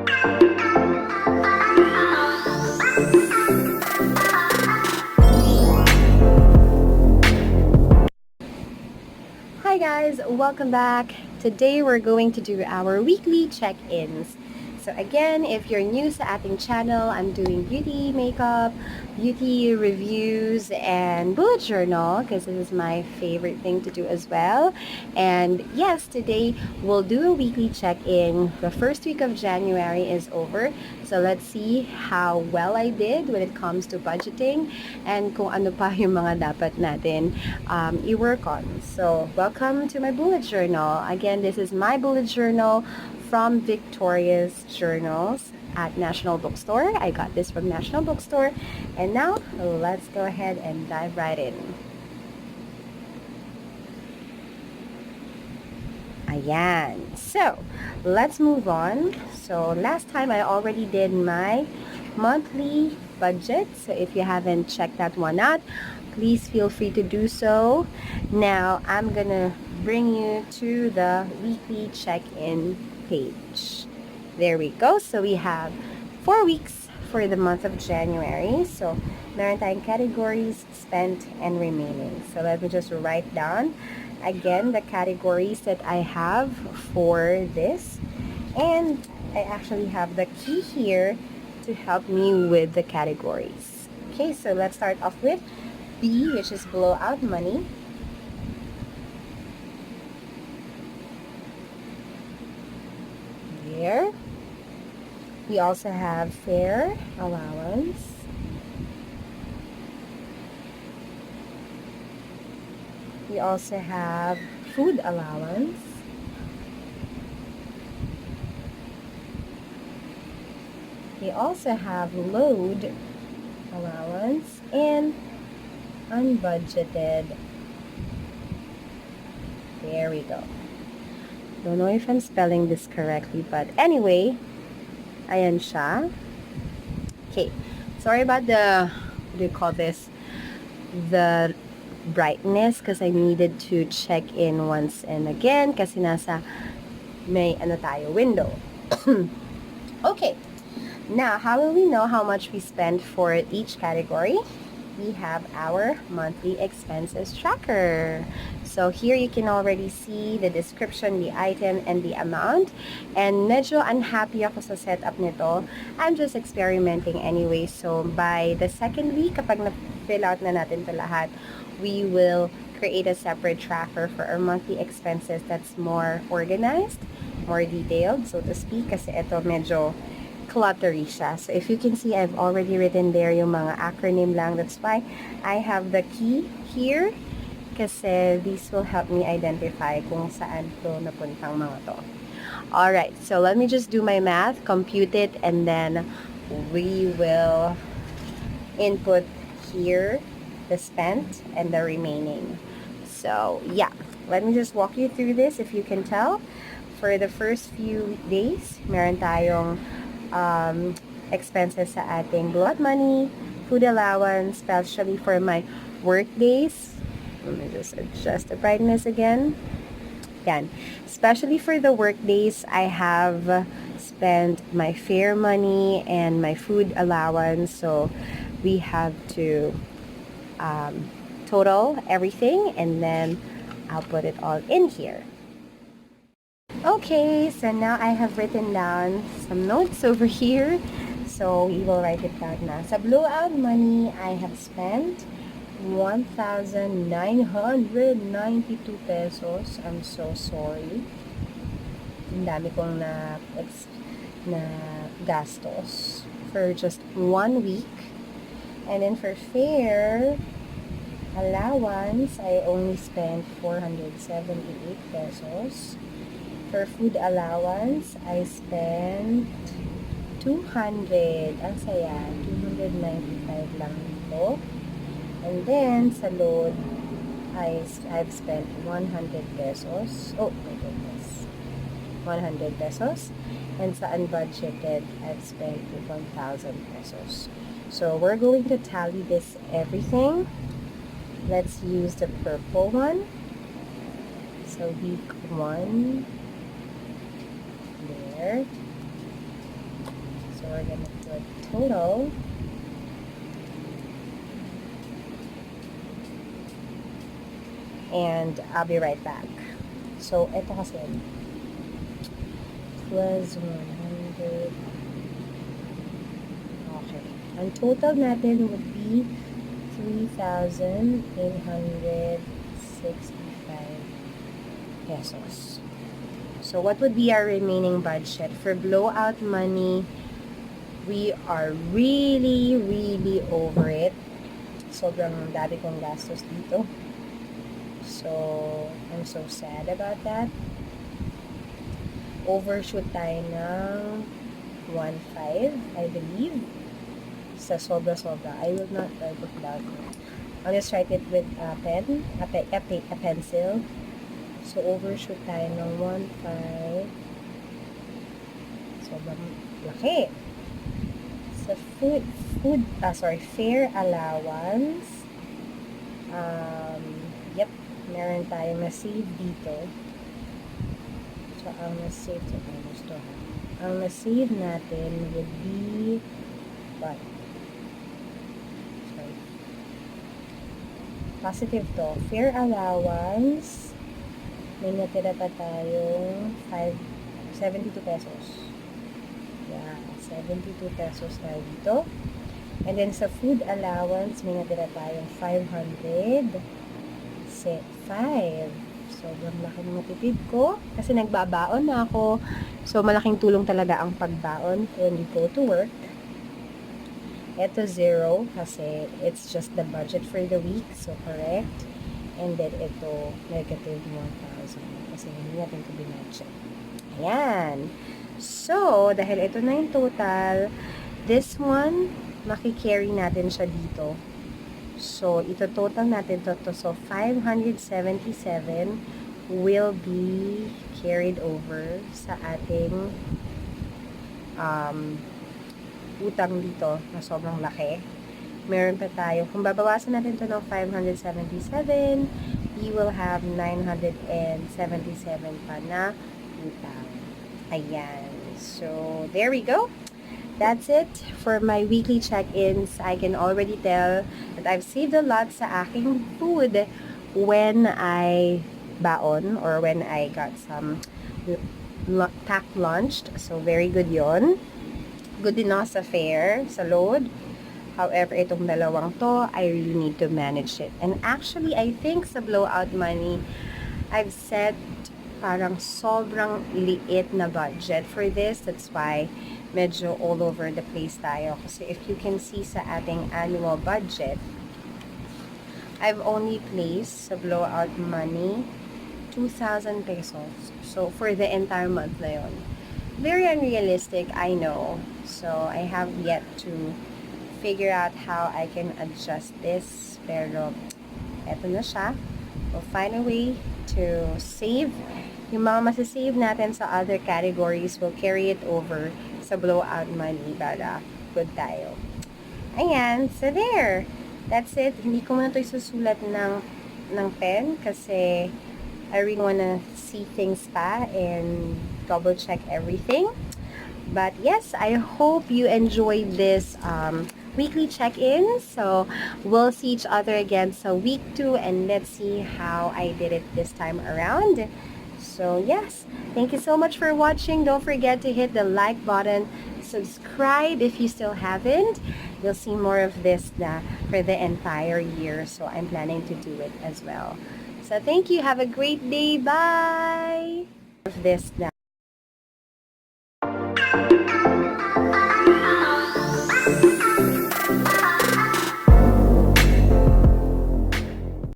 Hi guys, welcome back. Today we're going to do our weekly check-ins. So again, if you're new sa ating channel, I'm doing beauty, makeup, beauty reviews, and bullet journal because this is my favorite thing to do as well. And yes, today we'll do a weekly check-in. The first week of January is over. So let's see how well I did when it comes to budgeting and kung ano pa yung mga dapat natin i-work on. So welcome to my bullet journal. Again, this is my bullet journal from Victoria's Journals at National Bookstore. I got this from National Bookstore. And now, let's go ahead and dive right in. Ayan. So, let's move on. So, last time I already did my monthly budget. So, if you haven't checked that one out, please feel free to do so. Now, I'm gonna bring you to the weekly check-in page. There we go. So, we have 4 weeks for the month of January. So, meron tayong categories, spent, and remaining. So, let me just write down again the categories that I have for this. And I actually have the key here to help me with the categories. Okay, so let's start off with B, which is blowout money. There. We also have fare allowance. We also have food allowance. We also have load allowance and unbudgeted. There we go. Don't know if I'm spelling this correctly, but anyway, ayan siya. Okay, sorry about the, what do you call this? The brightness because I needed to check in once and again kasi nasa may ano tayo, window. Okay, now how will we know how much we spend for each category? We have our monthly expenses tracker. So here you can already see the description, the item, and the amount. And medyo unhappy ako sa setup nito. I'm just experimenting anyway. So by the second week, kapag na-fill out na natin ito lahat, we will create a separate tracker for our monthly expenses that's more organized, more detailed, so to speak. Kasi ito medyo cluttery siya. So if you can see, I've already written there yung mga acronym lang. That's why I have the key here. Kasi these will help me identify kung saan to napuntang mga to. Alright, so let me just do my math, compute it, and then we will input here the spent and the remaining. So yeah, let me just walk you through this. If you can tell, for the first few days, meron tayong expenses sa ating blowout money, food allowance, especially for my work days. Let me just adjust the brightness again. Yan. Especially for the work days, I have spent my fare money and my food allowance. So we have to total everything and then I'll put it all in here. Okay, so now I have written down some notes over here. So we will write it down now. Sa blowout money, I have spent 1,992 pesos. I'm so sorry. Ang dami kong na gastos for just 1 week. And then for fare allowance, I only spent 478 pesos. For food allowance, I spent 200. Ang saya, 295 lang ito. And then, sa load, I've spent 100 pesos. Oh, my goodness. 100 pesos. And sa unbudgeted, I've spent 1,000 pesos. So, we're going to tally this everything. Let's use the purple one. So, week 1. There. we're gonna put total. And I'll be right back. So, ito kasi plus 100. Okay. Ang total natin would be 3,865 pesos. So, what would be our remaining budget? For blowout money, we are really, really over it. Sobrang dami kong gastos dito. So, I'm so sad about that. Overshoot tayo ng 1.5, I believe. Sa sobra-sobra. I will not write it down. I'll just write it with a pen, a pencil. So, overshoot tayo ng 1.5. Sobrang laki. Sa fare allowance. Yep. Meron tayong na-save dito. So, ang na-save ang na-save natin would be what? Sorry. Positive to. Fare allowance. May natira pa tayong 72 pesos. Yeah, 72 pesos tayo dito. And then sa food allowance, may natira tayong 500. 5. Sobrang laki ng matipid ko kasi nagbabaon na ako. So, malaking tulong talaga ang pagbaon when you go to work. Ito 0 kasi it's just the budget for the week. So, correct. And then ito, negative 1,000 kasi hindi natin ito binudget. Ayan. So, dahil ito na yung total, this one, makikarry natin siya dito. So, ito total natin to. So, 577 will be carried over sa ating utang dito na sobrang laki. Meron pa tayo. Kung babawasan natin to ng 577, we will have 977 pa na utang. Ayan. So, there we go. That's it for my weekly check-ins. I can already tell that I've saved a lot sa aking food when I baon or when I got some packed lunched. So, very good yon. Good din ako sa fare, sa load. However, itong dalawang to, I really need to manage it. And actually, I think sa blowout money, I've set parang sobrang liit na budget for this. That's why medyo all over the place tayo. Kasi if you can see sa ating annual budget, I've only placed sa blowout money 2,000 pesos. So, for the entire month na yun. Very unrealistic, I know. So, I have yet to figure out how I can adjust this. Pero, eto na siya. We'll find a way to save. Yung mga masasave natin sa other categories, we'll carry it over sa blowout money para good tayo. Ayan, so there. That's it. Hindi ko muna ito isusulat ng pen kasi I really wanna see things pa and double check everything. But yes, I hope you enjoyed this weekly check-in. So, we'll see each other again sa week 2 and let's see how I did it this time around. So, yes, thank you so much for watching. Don't forget to hit the like button, subscribe if you still haven't. You'll see more of this for the entire year. So, I'm planning to do it as well. So, thank you. Have a great day. Bye! Of this